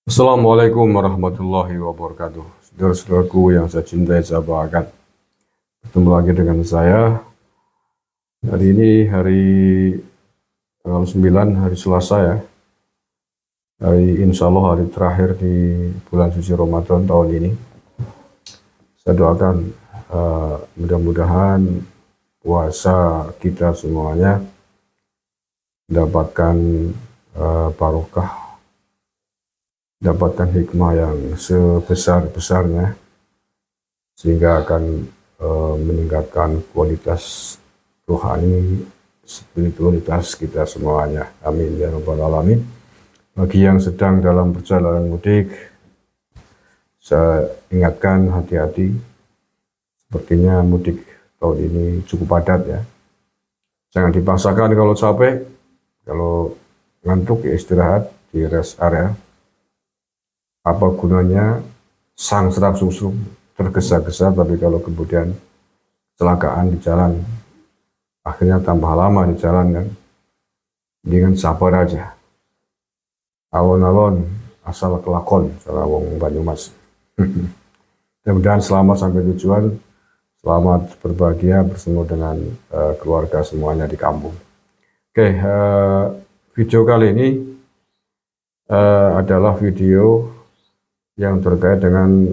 Assalamualaikum warahmatullahi wabarakatuh. Saudara-saudaraku yang saya cintai, saya banggakan. Bertemu lagi dengan saya. Hari ini hari tanggal 9, hari Selasa ya. Insya Allah hari terakhir di bulan suci Ramadan tahun ini. Saya doakan mudah-mudahan puasa kita semuanya mendapatkan barokah, dapatkan hikmah yang sebesar-besarnya, sehingga akan meningkatkan kualitas rohani, spiritualitas kita semuanya. Amin ya rabbal alamin. Bagi yang sedang dalam perjalanan mudik, saya ingatkan hati-hati. Sepertinya mudik tahun ini cukup padat ya. Jangan dipaksakan kalau capek, kalau ngantuk ya istirahat di rest area. Apa gunanya sang serap susu tergesa-gesa, tapi kalau kemudian kecelakaan di jalan, akhirnya tambah lama di jalan kan. Mendingan sabar aja. Alon-alon asal kelakon, salah wong Banyumas. Mudah-mudahan selamat sampai tujuan, selamat berbahagia bersama dengan keluarga semuanya di kampung. Oke, video kali ini adalah video yang terkait dengan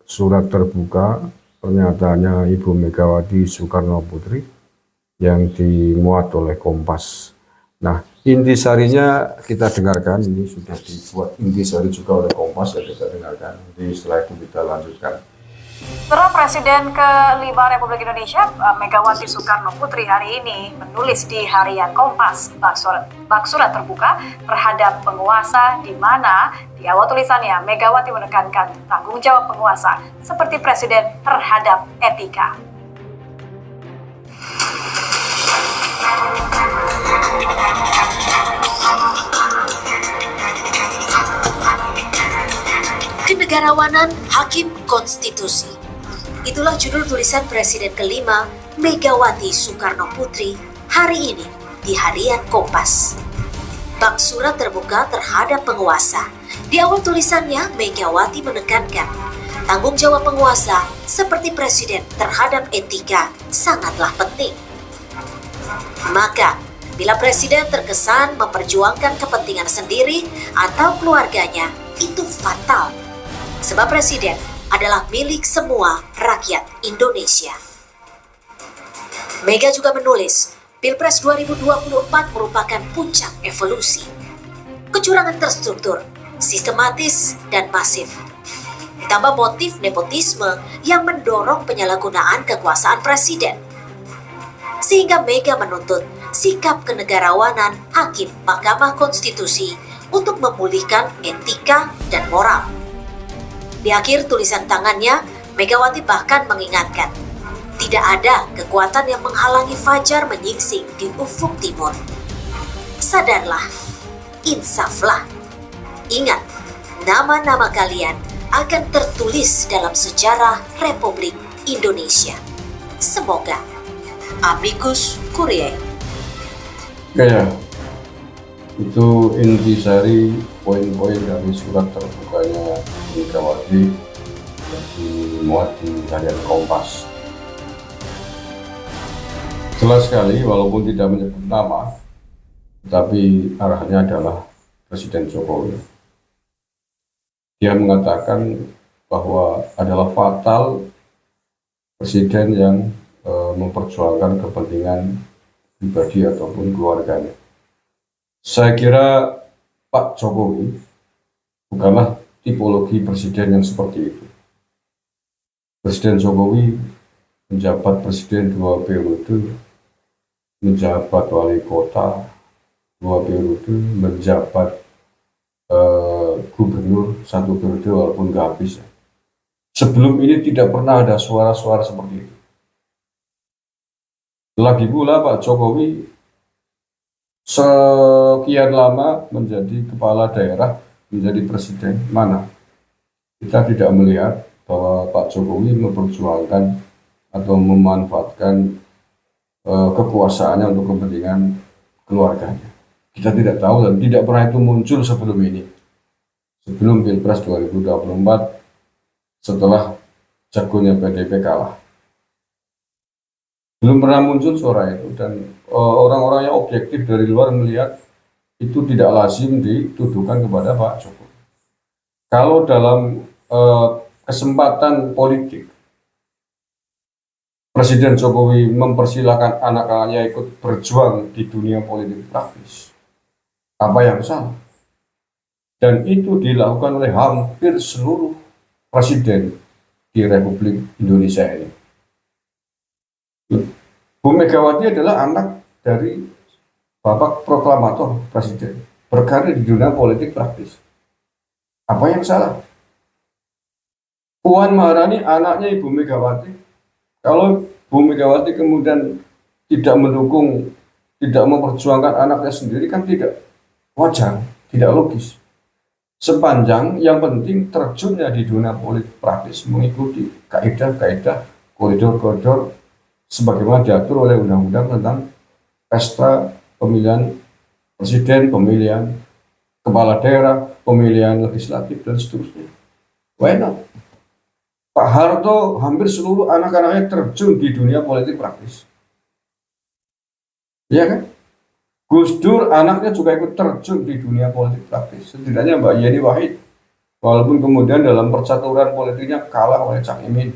surat terbuka pernyataannya Ibu Megawati Soekarno Putri yang dimuat oleh Kompas. Nah, intisarinya kita dengarkan, ini sudah dibuat intisari juga oleh Kompas, ya kita dengarkan. Jadi setelah itu kita lanjutkan. Saudara Presiden ke-5 Republik Indonesia, Megawati Soekarno Putri hari ini menulis di harian Kompas bak surat terbuka terhadap penguasa, di mana di awal tulisannya Megawati menekankan tanggung jawab penguasa seperti Presiden terhadap etika. Kenegarawanan Hakim Konstitusi. Itulah judul tulisan Presiden ke-5 Megawati Soekarno Putri hari ini di harian Kompas. Bak surat terbuka terhadap penguasa. Di awal tulisannya, Megawati menekankan tanggung jawab penguasa seperti Presiden terhadap etika sangatlah penting. Maka, bila Presiden terkesan memperjuangkan kepentingan sendiri atau keluarganya, itu fatal. Sebab Presiden adalah milik semua rakyat Indonesia. Mega juga menulis, Pilpres 2024 merupakan puncak evolusi. Kecurangan terstruktur, sistematis, dan masif. Ditambah motif nepotisme yang mendorong penyalahgunaan kekuasaan Presiden. Sehingga Mega menuntut sikap kenegarawanan Hakim Mahkamah Konstitusi untuk memulihkan etika dan moral. Di akhir tulisan tangannya, Megawati bahkan mengingatkan, tidak ada kekuatan yang menghalangi fajar menyingsing di ufuk timur. Sadarlah, insaflah. Ingat, nama-nama kalian akan tertulis dalam sejarah Republik Indonesia. Semoga. Amicus Curiae. Oke, itu intisari poin-poin dari surat terbukanya Megawati yang dimuat di harian Kompas. Jelas sekali, walaupun tidak menyebut nama, tetapi arahnya adalah Presiden Jokowi. Dia mengatakan bahwa adalah fatal Presiden yang memperjuangkan kepentingan pribadi ataupun keluarganya. Saya kira Pak Jokowi bukanlah tipologi presiden yang seperti itu. Presiden Jokowi menjabat presiden 2 periode, menjabat wali kota 2 periode, menjabat gubernur 1 periode walaupun nggak habis. Sebelum ini tidak pernah ada suara-suara seperti itu. Lagi pula Pak Jokowi sekian lama menjadi kepala daerah, menjadi presiden, mana kita tidak melihat bahwa Pak Jokowi memperjuangkan atau memanfaatkan kekuasaannya untuk kepentingan keluarganya. Kita tidak tahu dan tidak pernah itu muncul sebelum ini. sebelum Pilpres 2024 setelah jagonya PDIP kalah. Belum pernah muncul suara itu, dan orang-orang yang objektif dari luar melihat itu tidak lazim dituduhkan kepada Pak Jokowi. Kalau dalam kesempatan politik Presiden Jokowi mempersilahkan anak-anaknya ikut berjuang di dunia politik praktis, apa yang salah? Dan itu dilakukan oleh hampir seluruh presiden di Republik Indonesia ini. Bu Megawati adalah anak dari Bapak Proklamator Presiden, berkarir di dunia politik praktis. Apa yang salah? Puan Maharani anaknya Ibu Megawati. Kalau Bu Megawati kemudian tidak mendukung, tidak memperjuangkan anaknya sendiri, kan tidak wajar, tidak logis. Sepanjang yang penting terjunnya di dunia politik praktis mengikuti kaidah-kaidah, koridor-koridor sebagaimana diatur oleh undang-undang tentang pesta pemilihan presiden, pemilihan kepala daerah, pemilihan legislatif, dan seterusnya. Why not? Pak Harto hampir seluruh anak-anaknya terjun di dunia politik praktis. Iya kan? Gus Dur anaknya juga ikut terjun di dunia politik praktis. Setidaknya Mbak Yeni Wahid, walaupun kemudian dalam percaturan politiknya kalah oleh Cak Imin,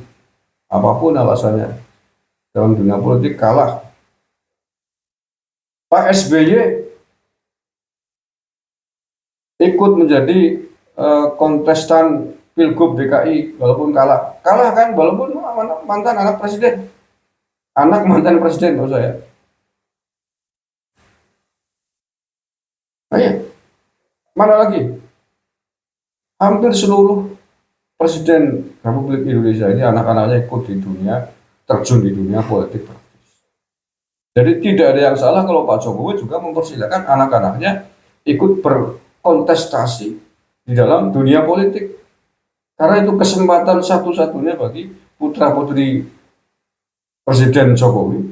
apapun alasannya, dalam dunia politik kalah. Pak SBY ikut menjadi kontestan Pilgub DKI walaupun kalah. Kalah kan walaupun mantan anak presiden. Anak mantan presiden maksud saya. Ayo. Mana lagi? Hampir seluruh presiden Republik Indonesia ini anak-anaknya ikut di dunia, terjun di dunia politik praktis. Jadi tidak ada yang salah kalau Pak Jokowi juga mempersilahkan anak-anaknya ikut berkontestasi di dalam dunia politik. Karena itu kesempatan satu-satunya bagi putra-putri Presiden Jokowi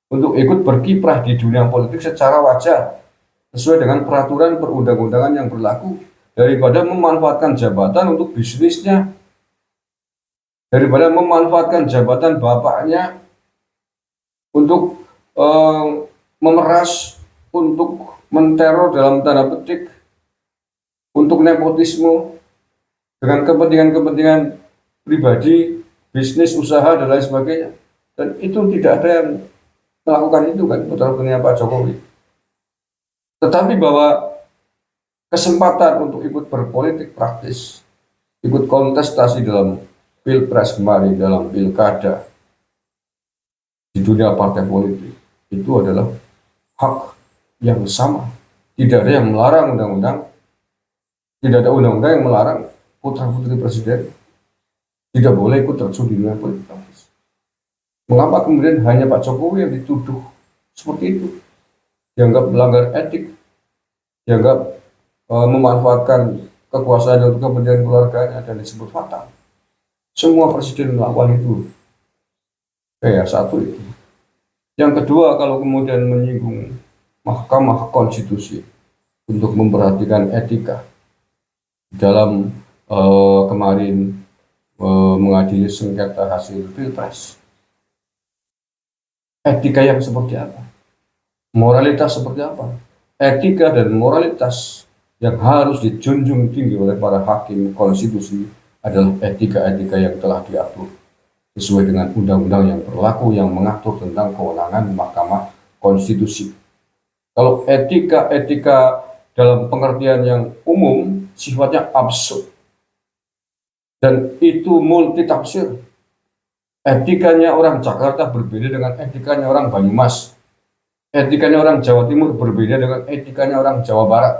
untuk ikut berkiprah di dunia politik secara wajar, sesuai dengan peraturan perundang-undangan yang berlaku, daripada memanfaatkan jabatan untuk bisnisnya, daripada memanfaatkan jabatan bapaknya untuk memeras, untuk menteror dalam tanda petik, untuk nepotisme, dengan kepentingan-kepentingan pribadi, bisnis, usaha, dan lain sebagainya. Dan itu tidak ada yang melakukan itu kan, putra-putrinya Pak Jokowi. Tetapi bahwa kesempatan untuk ikut berpolitik praktis, ikut kontestasi dalam Pilpres kemarin, dalam Pilkada, di dunia partai politik, itu adalah hak yang sama. Tidak ada yang melarang undang-undang, tidak ada undang-undang yang melarang putra-putri presiden tidak boleh ikut terjun di dunia politik praktis. Mengapa kemudian hanya Pak Jokowi yang dituduh seperti itu? Dianggap melanggar etik, dianggap memanfaatkan kekuasaan untuk kepentingan keluarganya, dan disebut fatal. Semua presiden melakukan itu. Satu itu. Yang kedua, kalau kemudian menyinggung Mahkamah Konstitusi untuk memperhatikan etika dalam kemarin mengadili sengketa hasil Pilpres. Etika yang seperti apa? Moralitas seperti apa? Etika dan moralitas yang harus dijunjung tinggi oleh para hakim konstitusi adalah etika-etika yang telah diatur sesuai dengan undang-undang yang berlaku yang mengatur tentang kewenangan Mahkamah Konstitusi. Kalau etika-etika dalam pengertian yang umum sifatnya absurd, dan itu multitafsir. Etikanya orang Jakarta berbeda dengan etikanya orang Banyumas. Etikanya orang Jawa Timur berbeda dengan etikanya orang Jawa Barat.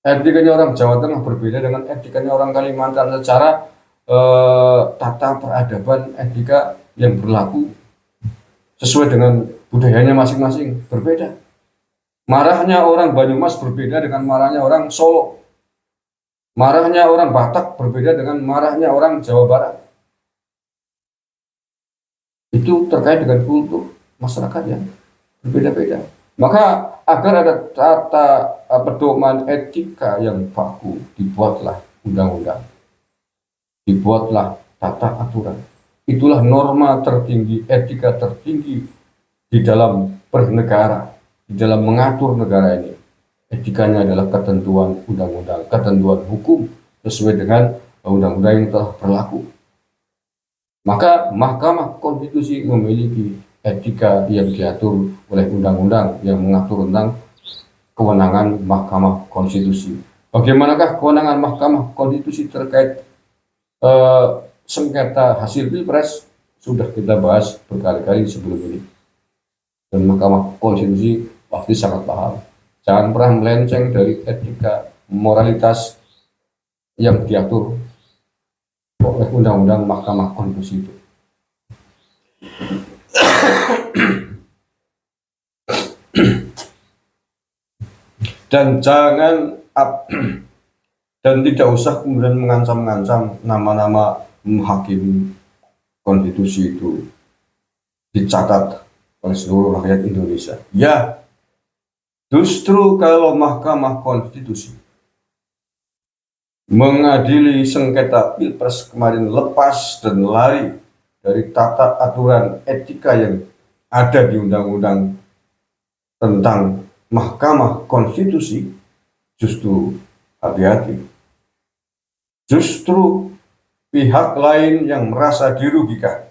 Etikanya orang Jawa Tengah berbeda dengan etikanya orang Kalimantan. Secara tata peradaban etika yang berlaku sesuai dengan budayanya masing-masing berbeda. Marahnya orang Banyumas berbeda dengan marahnya orang Solo. Marahnya orang Batak berbeda dengan marahnya orang Jawa Barat. Itu terkait dengan kultur masyarakat yang berbeda-beda. Maka agar ada tata pedoman etika yang baku, dibuatlah undang-undang, dibuatlah tata aturan. Itulah norma tertinggi, etika tertinggi di dalam bernegara, di dalam mengatur negara ini. Etikanya adalah ketentuan undang-undang, ketentuan hukum sesuai dengan undang-undang yang telah berlaku. Maka Mahkamah Konstitusi memiliki etika yang diatur oleh undang-undang yang mengatur tentang kewenangan Mahkamah Konstitusi. Bagaimanakah kewenangan Mahkamah Konstitusi terkait sengketa hasil Pilpres? Sudah kita bahas berkali-kali sebelum ini. Dan Mahkamah Konstitusi pasti sangat paham. Jangan pernah melenceng dari etika, moralitas yang diatur oleh undang-undang Mahkamah Konstitusi itu. Dan jangan dan tidak usah kemudian mengancam-ngancam nama-nama hakim konstitusi itu dicatat oleh seluruh rakyat Indonesia. Ya, justru kalau Mahkamah Konstitusi mengadili sengketa Pilpres kemarin lepas dan lari dari tata aturan etika yang ada di undang-undang tentang Mahkamah Konstitusi, justru hati-hati. Justru pihak lain yang merasa dirugikan.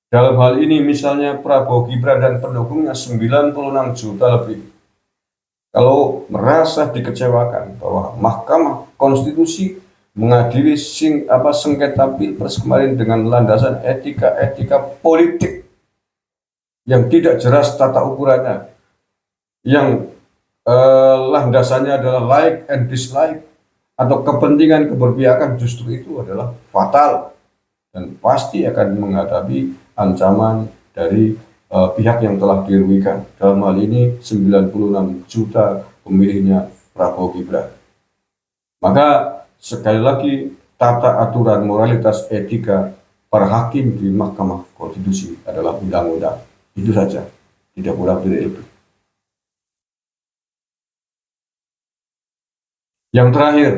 Dalam hal ini misalnya Prabowo Gibran dan pendukungnya 96 juta lebih. Kalau merasa dikecewakan bahwa Mahkamah Konstitusi mengadili sengketa Pilpres kemarin dengan landasan etika politik yang tidak jelas tata ukurannya, yang landasannya adalah like and dislike atau kepentingan keberpihakan, justru itu adalah fatal dan pasti akan menghadapi ancaman dari pihak yang telah dirugikan. Dalam hal ini 96 juta pemilihnya Prabowo Gibran. Maka sekali lagi tata aturan moralitas etika para hakim di Mahkamah Konstitusi adalah undang-undang. Itu saja, tidak kurang tidak lebih. Yang terakhir,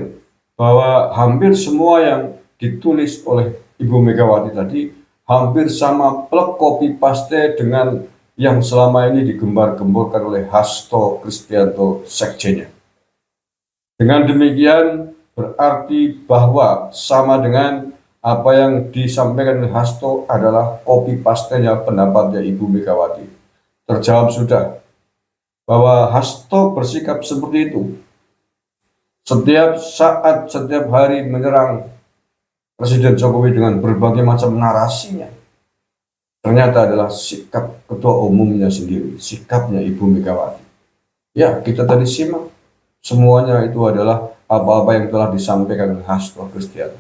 bahwa hampir semua yang ditulis oleh Ibu Megawati tadi hampir sama plek copy paste dengan yang selama ini digembar-gemborkan oleh Hasto Kristianto sekjennya. Dengan demikian berarti bahwa sama dengan apa yang disampaikan oleh Hasto adalah copy pastenya pendapatnya Ibu Megawati. Terjawab sudah bahwa Hasto bersikap seperti itu. Setiap saat, setiap hari menyerang Presiden Jokowi dengan berbagai macam narasinya. Ternyata adalah sikap ketua umumnya sendiri, sikapnya Ibu Megawati. Ya, kita tadi simak. Semuanya itu adalah apa-apa yang telah disampaikan oleh Hasto Kristianto.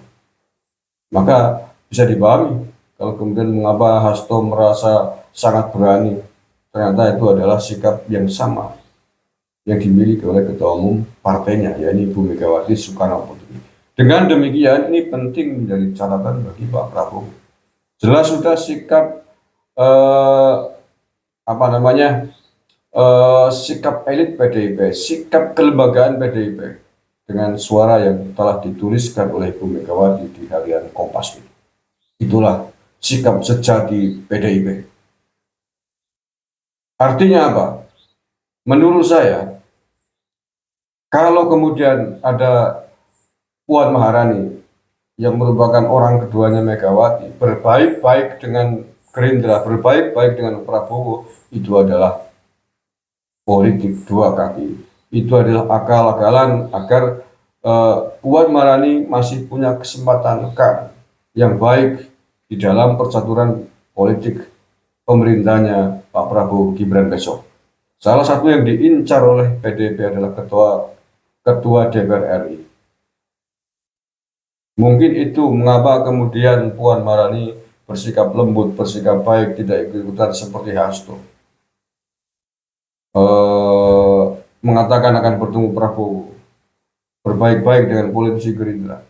Maka bisa dipahami kalau kemudian mengapa Hasto merasa sangat berani. Ternyata itu adalah sikap yang sama yang dimiliki oleh ketua umum partainya, yakni Ibu Megawati Soekarno Putri. Dengan demikian ini penting menjadi catatan bagi Pak Prabowo. Jelas sudah sikap sikap elit PDIP, sikap kelembagaan PDIP dengan suara yang telah dituliskan oleh Ibu Megawati di harian Kompas itu. Itulah sikap sejati PDIP. Artinya apa? Menurut saya, kalau kemudian ada Puan Maharani yang merupakan orang keduanya Megawati, berbaik-baik dengan Gerindra, berbaik-baik dengan Prabowo, itu adalah politik dua kaki. Itu adalah akal-akalan agar Puan Maharani masih punya kesempatan yang baik di dalam percaturan politik pemerintahnya Pak Prabowo Gibran besok. Salah satu yang diincar oleh PDIP adalah ketua DPR RI. Mungkin itu mengapa kemudian Puan Maharani bersikap lembut, bersikap baik, tidak ikut-ikutan seperti Hasto. Mengatakan akan bertemu Prabowo, berbaik-baik dengan politisi Gerindra.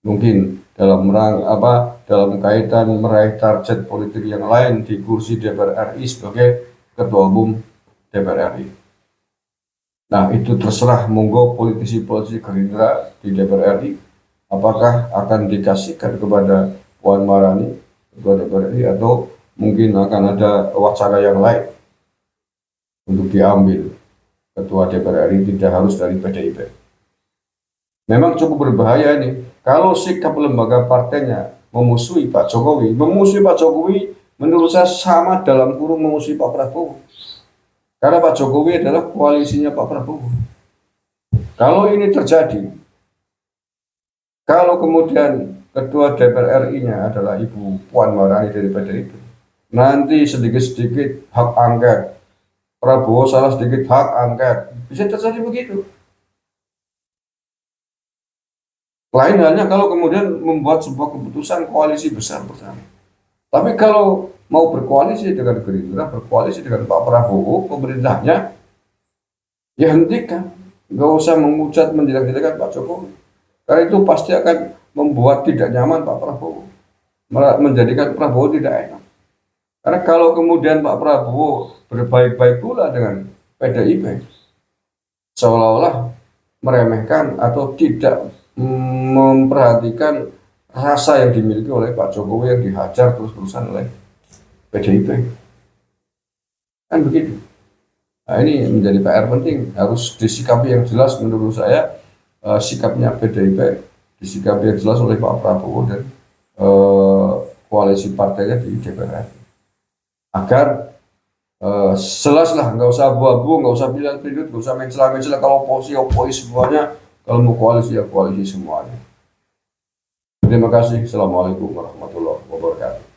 Mungkin dalam kaitan meraih target politik yang lain di kursi DPR RI sebagai ketua umum DPR RI. Nah, itu terserah monggo politisi-politisi Gerindra di DPR RI apakah akan dikasihkan kepada Puan Maharani ketua DPR RI atau mungkin akan ada wacana yang lain untuk diambil ketua DPR RI tidak harus dari PDIP. Memang cukup berbahaya ini kalau sikap lembaga partainya memusuhi Pak Jokowi. Memusuhi Pak Jokowi menurut saya sama dalam kurung memusuhi Pak Prabowo. Karena Pak Jokowi adalah koalisinya Pak Prabowo. Kalau ini terjadi, kalau kemudian ketua DPR RI-nya adalah Ibu Puan Maharani dari PDIP, nanti sedikit-sedikit hak angket, Prabowo salah sedikit hak angket, bisa terjadi begitu. Lain halnya kalau kemudian membuat sebuah keputusan koalisi besar bersama. Tapi kalau mau berkoalisi dengan Gerindra, berkoalisi dengan Pak Prabowo, pemerintahnya, ya hentikan. Nggak usah mengucat menjelek-jelekan Pak Jokowi. Karena itu pasti akan membuat tidak nyaman Pak Prabowo. Menjadikan Prabowo tidak enak. Karena kalau kemudian Pak Prabowo berbaik-baik pula dengan PDIP, seolah-olah meremehkan atau tidak memperhatikan rasa yang dimiliki oleh Pak Jokowi yang dihajar terus-terusan oleh PDIP. Kan begitu. Nah, ini menjadi PR penting, harus disikapi yang jelas menurut saya, sikapnya PDIP disikapi yang jelas oleh Pak Prabowo dan koalisi partainya di DPR. Agar jelas lah, nggak usah abu-abu, nggak usah pilih-pilih, nggak usah mencela-mencela, kalau oposisi semuanya, kalau mau koalisi ya koalisi semuanya. Terima kasih. Assalamualaikum warahmatullahi wabarakatuh.